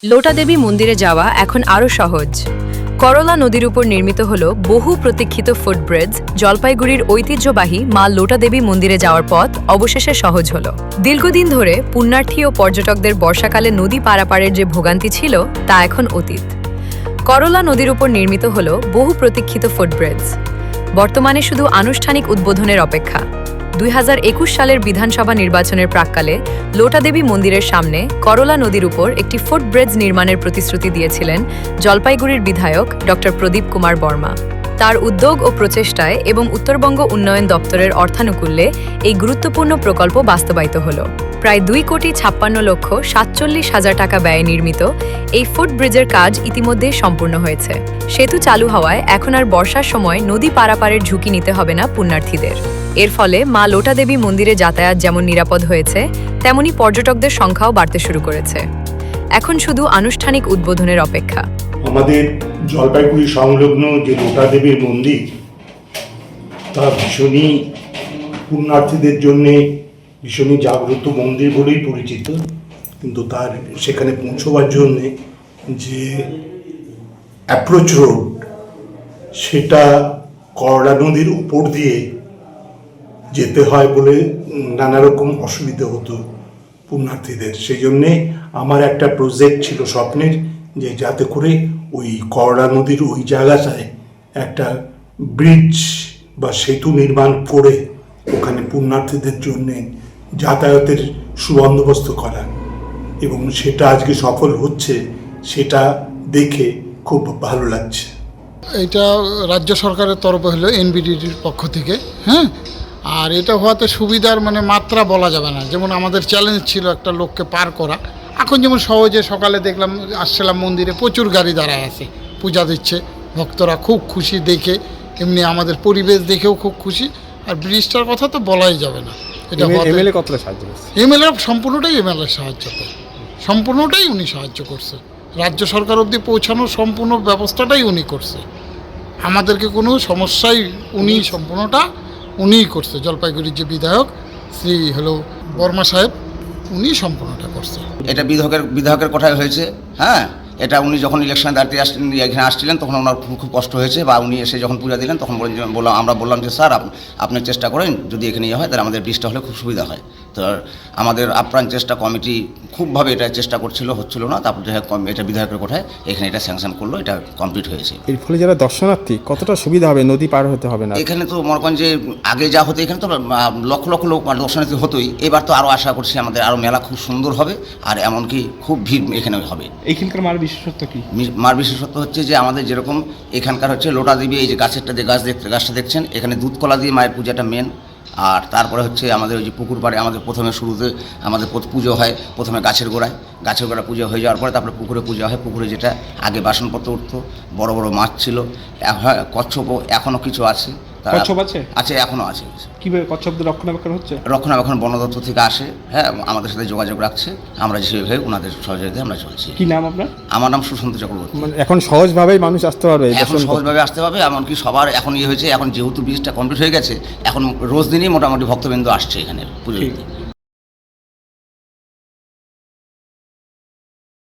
লোটা দেবী মন্দিরে যাওয়া এখন আরও সহজ। করলা নদীর উপর নির্মিত হল বহু প্রতীক্ষিত ফুটব্রিজ। জলপাইগুড়ির ঐতিহ্যবাহী মা লোটা দেবী মন্দিরে যাওয়ার পথ অবশেষে সহজ হল। দীর্ঘদিন ধরে পুণ্যার্থী ও পর্যটকদের বর্ষাকালে নদী পারাপারের যে ভোগান্তি ছিল তা এখন অতীত। করলা নদীর উপর নির্মিত হল বহু প্রতীক্ষিত ফুটব্রিজ। বর্তমানে শুধু আনুষ্ঠানিক উদ্বোধনের অপেক্ষা। 2021 সালের বিধানসভা নির্বাচনের প্রাক্কালে লোটা দেবী মন্দিরের সামনে করলা নদীর উপর একটি ফুটব্রিজ নির্মাণের প্রতিশ্রুতি দিয়েছিলেন জলপাইগুড়ির বিধায়ক ডক্টর প্রদীপ কুমার বর্মা। তার উদ্যোগ ও প্রচেষ্টায় এবং উত্তরবঙ্গ উন্নয়ন দপ্তরের অর্থানুকূল্যে এই গুরুত্বপূর্ণ প্রকল্প বাস্তবায়িত হল। প্রায় 2,56,47,000 টাকা ব্যয়ে নির্মিত এই ফুটব্রিজের কাজ ইতিমধ্যে সম্পূর্ণ হয়েছে। সেতু চালু হওয়ায় এখন আর বর্ষার সময় নদী পারাপারের ঝুঁকি নিতে হবে না পুণ্যার্থীদের। এর ফলে মা লোটা দেবী মন্দিরে যাতায়াত যেমন নিরাপদ হয়েছে, তেমনি পর্যটকদের সংখ্যাও বাড়তে শুরু করেছে। এখন শুধু আনুষ্ঠানিক উদ্বোধনের অপেক্ষা। আমাদের জলপাইগুড়ি সংলগ্ন যে লোটা দেবীর মন্দির, তা ভীষণই পুণ্যার্থীদের জন্যে ভীষণই জাগ্রত মন্দির বলেই পরিচিত। কিন্তু তার সেখানে পৌঁছবার জন্যে যে অ্যাপ্রোচ রোড, সেটা করলা নদীর উপর দিয়ে যেতে হয় বলে নানা রকম অসুবিধা হতো পুণ্যার্থীদের। সেই জন্যে আমার একটা প্রজেক্ট ছিল স্বপ্নের, যে যাতে করে ওই করলা নদীর ওই জায়গাটায় একটা ব্রিজ বা সেতু নির্মাণ করে ওখানে পুণ্যার্থীদের জন্যে যাতায়াতের সুবন্দোবস্ত করা, এবং সেটা আজকে সফল হচ্ছে, সেটা দেখে খুব ভালো লাগছে। এটা রাজ্য সরকারের তরফে হলো এনবিডিটির পক্ষ থেকে, হ্যাঁ। আর এটা হওয়াতে সুবিধার মাত্রা বলা যাবে না। যেমন আমাদের চ্যালেঞ্জ ছিল একটা লোককে পার করা, এখন যেমন সহজে সকালে দেখলাম, আসছিলাম মন্দিরে প্রচুর গাড়ি দাঁড়ায় আছে, পূজা দিচ্ছে, ভক্তরা খুব খুশি দেখে, এমনি আমাদের পরিবেশ দেখেও খুব খুশি। আর ব্রিজটার কথা তো বলাই যাবে না। এটা এমএলএ কতটা সাহায্য করছে? এমএলএ সম্পূর্ণটাই সাহায্য করে, সম্পূর্ণটাই উনি সাহায্য করছে। রাজ্য সরকার অবধি পৌঁছানোর সম্পূর্ণ ব্যবস্থাটাই উনি করছে। আমাদেরকে কোনো সমস্যাই সম্পূর্ণটা উনিই করছে। জলপাইগুড়ির যে বিধায়ক শ্রী বর্মা সাহেব, উনি সম্পূর্ণটা করছে। এটা বিধায়কের কথাই হয়েছে, হ্যাঁ। এটা উনি যখন ইলেকশনে দাঁড়িয়ে এখানে আসছিলেন, তখন ওনার খুব কষ্ট হয়েছে, বা উনি এসে যখন পূজা দিলেন তখন আমরা বললাম যে স্যার, আপনি চেষ্টা করেন, যদি এখানে হয় তাহলে আমাদের ব্রিজটা হলে খুব সুবিধা হয়। তো আমাদের আপ্রাণ চেষ্টা, কমিটি খুবভাবে এটা চেষ্টা হচ্ছিল না। তারপর এটা বিধায়কের কোঠায় এখানে এটা স্যাংশন করলো, এটা কমপ্লিট হয়েছে। এর ফলে যারা দর্শনার্থী কতটা সুবিধা হবে, নদী পার হতে হবে না। এখানে তো মনে করেন যে আগে যা হতো, এখানে তো লক্ষ লক্ষ লোক দর্শনার্থী হতোই। এবার তো আরও আশা করছি আমাদের আরও মেলা খুব সুন্দর হবে, আর এমনকি খুব ভিড় এখানে হবে। এইখানকার মার বিশেষত্ব কি? মার বিশেষত্ব হচ্ছে যে আমাদের যেরকম এখানকার হচ্ছে লোটা দেবী, এই যে গাছটা দেখছেন, এখানে দুধ কলা দিয়ে মায়ের পূজাটা মেন। আর তারপরে হচ্ছে আমাদের ওই যে পুকুর পাড়ে আমাদের প্রথমে শুরুতে আমাদের পুজো হয়, প্রথমে গাছের গোড়ায় পুজো হয়ে যাওয়ার পরে তারপরে পুকুরে পূজা হয়। পুকুরে যেটা আগে বাসনপত্র উঠতো, বড় বড় মাছ ছিল, কচ্ছপও এখনও কিছু আছে। কচ্ছপ আছে? এখনও আছে। কীভাবে কচ্ছপদের রক্ষণাবেক্ষণ হচ্ছে? রক্ষণাবেক্ষণ বন দপ্তর থেকে আসে, হ্যাঁ, আমাদের সাথে যোগাযোগ রাখছে। আমরা যেভাবে ওনাদের সহযোগিতায় আমরা চলছি। কি নাম আপনার? আমার নাম সুশান্ত চক্রবর্তী। এখন সহজভাবেই মানুষ আসতে পারবে? এখন সহজভাবে আসতে পারবে, এমনকি সবার এখন হয়েছে, এখন যেহেতু ব্রিজটা কমপ্লিট হয়ে গেছে, এখন রোজ দিনই মোটামুটি ভক্তবৃন্দ আসছে এখানে পুজো দিতে।